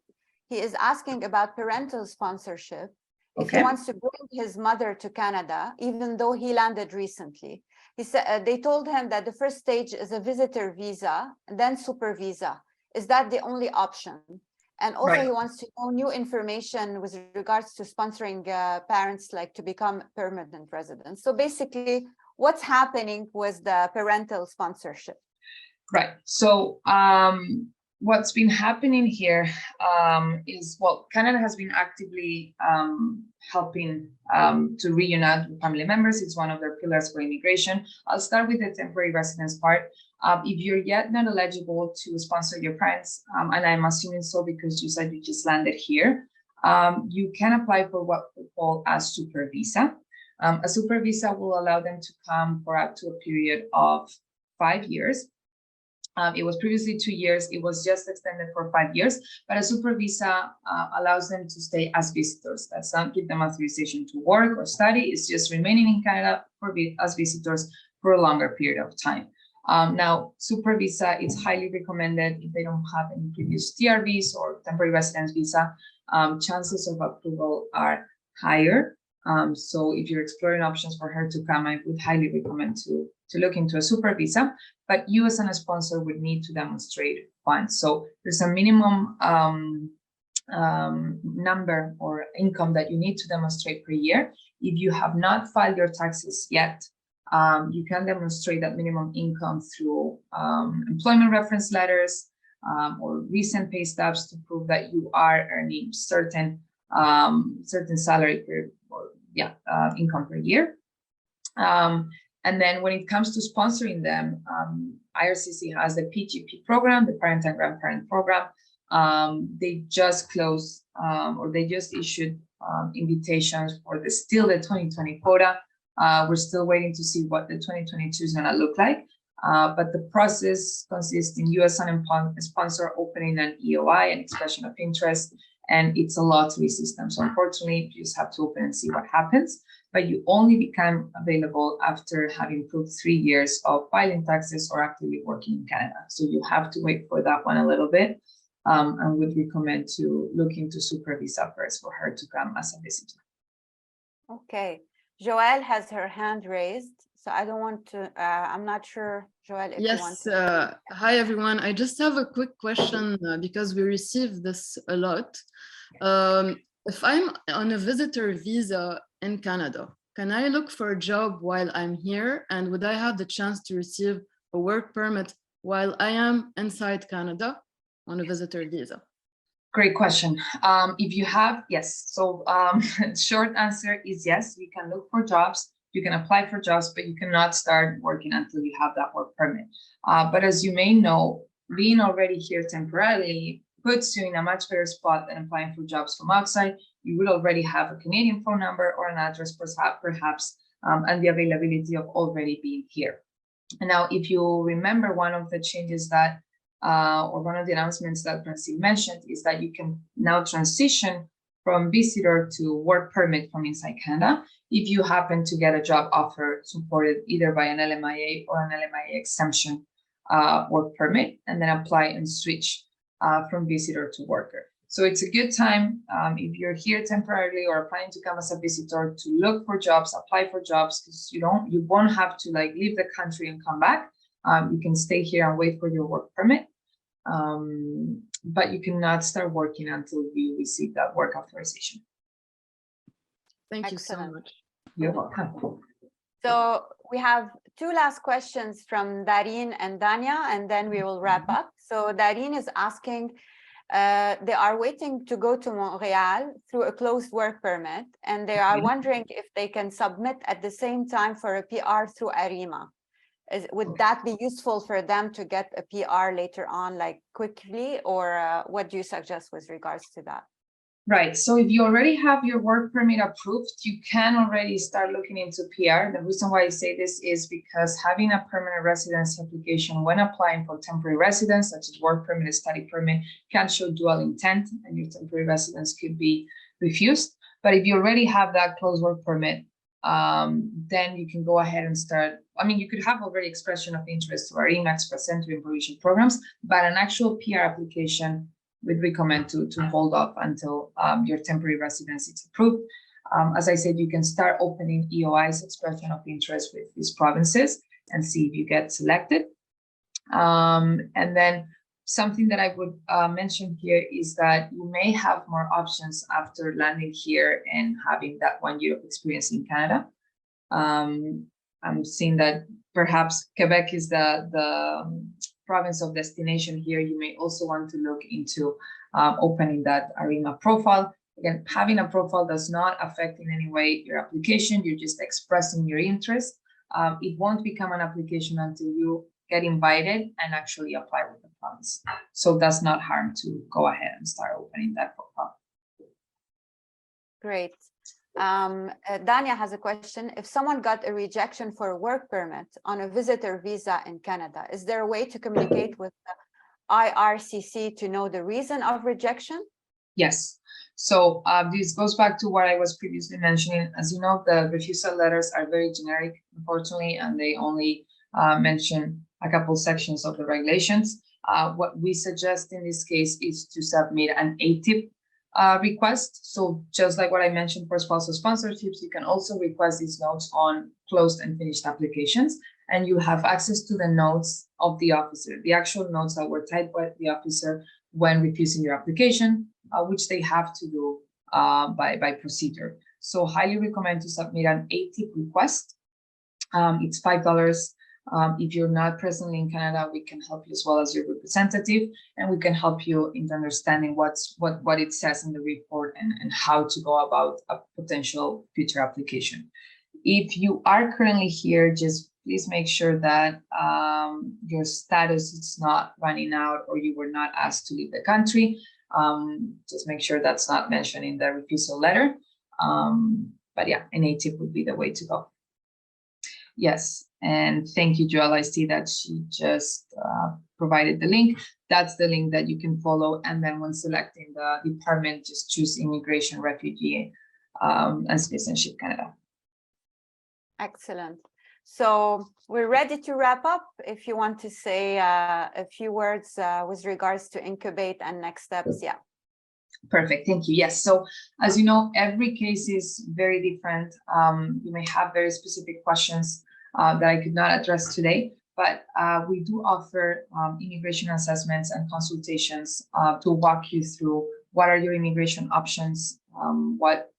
He is asking about parental sponsorship. If he wants to bring his mother to Canada, even though he landed recently. He said they told him that the first stage is a visitor visa, and then super visa. Is that the only option? And also he wants to know new information with regards to sponsoring parents like to become permanent residents. So basically, what's happening with the parental sponsorship? Right. So what's been happening here is, well, Canada has been actively helping to reunite with family members. It's one of their pillars for immigration. I'll start with the temporary residence part. If you're yet not eligible to sponsor your parents, and I'm assuming so because you said you just landed here, you can apply for what we call a super visa. A super visa will allow them to come for up to a period of 5 years. It was previously 2 years. It was just extended for 5 years, but a super visa allows them to stay as visitors. That's not give them authorization to work or study. It's just remaining in Canada as visitors for a longer period of time. Now, super visa, it's highly recommended if they don't have any previous TRVs or temporary residence visa. Chances of approval are higher. So if you're exploring options for her to come, I would highly recommend to look into a super visa, but you as a sponsor would need to demonstrate funds. So there's a minimum number or income that you need to demonstrate per year. If you have not filed your taxes yet, you can demonstrate that minimum income through employment reference letters or recent pay stubs to prove that you are earning certain salary per income per year. And then when it comes to sponsoring them, IRCC has the PGP program, the Parent and Grandparent Program. They just closed or they just issued invitations for the 2020 quota. We're still waiting to see what the 2022 is going to look like. But the process consists in US sponsor opening an EOI, an expression of interest, and it's a lottery system. So unfortunately, you just have to open and see what happens. But you only become available after having proved 3 years of filing taxes or actively working in Canada. So you have to wait for that one a little bit. And would recommend to look into super visa first for her to come as a visitor. Okay. Joelle has her hand raised. So I don't want to, I'm not sure, Joelle, if you want to. Hi, everyone. I just have a quick question because we receive this a lot. If I'm on a visitor visa in Canada, can I look for a job while I'm here? And would I have the chance to receive a work permit while I am inside Canada on a visitor visa? Great question. If you have, yes. So short answer is yes, you can look for jobs. You can apply for jobs, but you cannot start working until you have that work permit. But as you may know, being already here temporarily puts you in a much better spot than applying for jobs from outside. You would already have a Canadian phone number or an address perhaps, and the availability of already being here. And now, if you remember, one of the changes that, or one of the announcements that Francine mentioned is that you can now transition from visitor to work permit from inside Canada if you happen to get a job offer supported either by an LMIA or an LMIA exemption work permit, and then apply and switch from visitor to worker. So it's a good time if you're here temporarily or applying to come as a visitor to look for jobs, apply for jobs, because you won't have to like leave the country and come back. You can stay here and wait for your work permit, but you cannot start working until you receive that work authorization. Thank you so much. You're welcome. So we have two last questions from Darine and Dania, and then we will wrap up. So Darine is asking, they are waiting to go to Montreal through a closed work permit, and they are wondering if they can submit at the same time for a PR through ARIMA. Would that be useful for them to get a PR later on, like quickly, or what do you suggest with regards to that? Right. So if you already have your work permit approved, you can already start looking into PR. The reason why I say this is because having a permanent residence application when applying for temporary residence, such as work permit, study permit, can show dual intent, and your temporary residence could be refused. But if you already have that closed work permit, then you can go ahead and start. I mean, you could have already expression of interest to our Express Entry and Provision programs, but an actual PR application we'd recommend to hold off until your temporary residence is approved. As I said, you can start opening EOI's expression of interest with these provinces and see if you get selected. And then something that I would mention here is that you may have more options after landing here and having that 1 year of experience in Canada. I'm seeing that perhaps Quebec is the province of destination here. You may also want to look into opening that ARIMA profile. Again, having a profile does not affect in any way your application. You're just expressing your interest. It won't become an application until you get invited and actually apply with the province. So that's not harm to go ahead and start opening that profile. Great. Dania has a question. If someone got a rejection for a work permit on a visitor visa in Canada, is there a way to communicate with the IRCC to know the reason of rejection? Yes. So this goes back to what I was previously mentioning. As you know, the refusal letters are very generic, unfortunately, and they only mention a couple sections of the regulations. What we suggest in this case is to submit an ATIP request. So just like what I mentioned for spousal sponsorships, you can also request these notes on closed and finished applications, and you have access to the notes of the officer, the actual notes that were typed by the officer when refusing your application, which they have to do by procedure. So highly recommend to submit an ATIP request. It's $5. If you're not presently in Canada, we can help you as well as your representative, and we can help you in understanding what it says in the report and how to go about a potential future application. If you are currently here, just please make sure that your status is not running out or you were not asked to leave the country. Just make sure that's not mentioned in the refusal letter. But yeah, an ATIP would be the way to go. Yes, and thank you, Joelle. I see that she just provided the link. That's the link that you can follow. And then when selecting the department, just choose Immigration, Refugee, and Citizenship Canada. Excellent. So we're ready to wrap up. If you want to say a few words with regards to Encubate and next steps, yeah. Perfect, thank you. Yes, so as you know, every case is very different. You may have very specific questions that I could not address today, but we do offer immigration assessments and consultations to walk you through what are your immigration options, what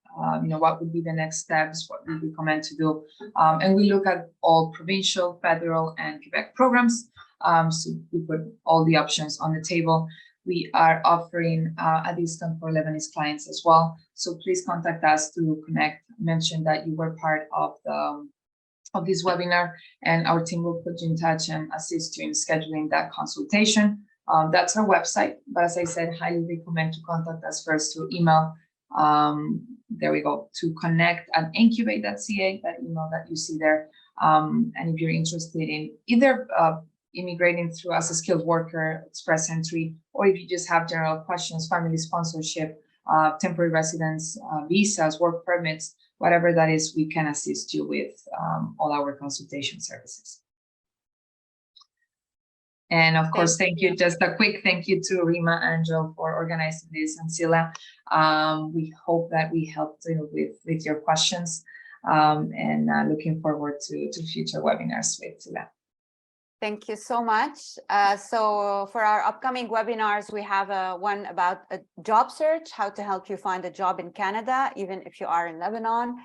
would be the next steps, what we recommend to do. And we look at all provincial, federal, and Quebec programs. So we put all the options on the table. We are offering a discount for Lebanese clients as well. So please contact us to connect. Mention that you were part of this webinar, and our team will put you in touch and assist you in scheduling that consultation. That's our website, but as I said, highly recommend to contact us first through email. There we go, to connect@encubate.ca, that email that you see there. And if you're interested in either immigrating through as a skilled worker, express entry, or if you just have general questions, family sponsorship, temporary residence, visas, work permits, whatever that is, we can assist you with all our consultation services. And of course, thank you. Just a quick thank you to Rima and Joel for organizing this, and Sila. We hope that we helped you with your questions, and looking forward to future webinars with Sila. Thank you so much. So for our upcoming webinars, we have one about a job search, how to help you find a job in Canada, even if you are in Lebanon,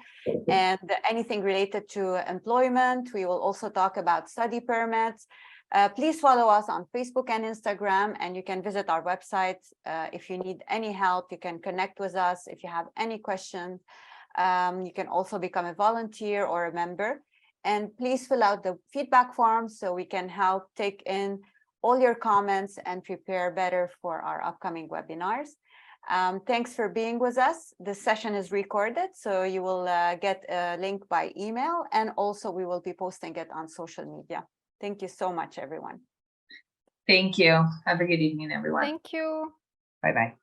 and anything related to employment. We will also talk about study permits. Please follow us on Facebook and Instagram, and you can visit our website. If you need any help, you can connect with us. If you have any questions, you can also become a volunteer or a member. And please fill out the feedback form so we can help take in all your comments and prepare better for our upcoming webinars. Thanks for being with us. This session is recorded, so you will get a link by email, and also we will be posting it on social media. Thank you so much, everyone. Thank you. Have a good evening, everyone. Thank you. Bye-bye.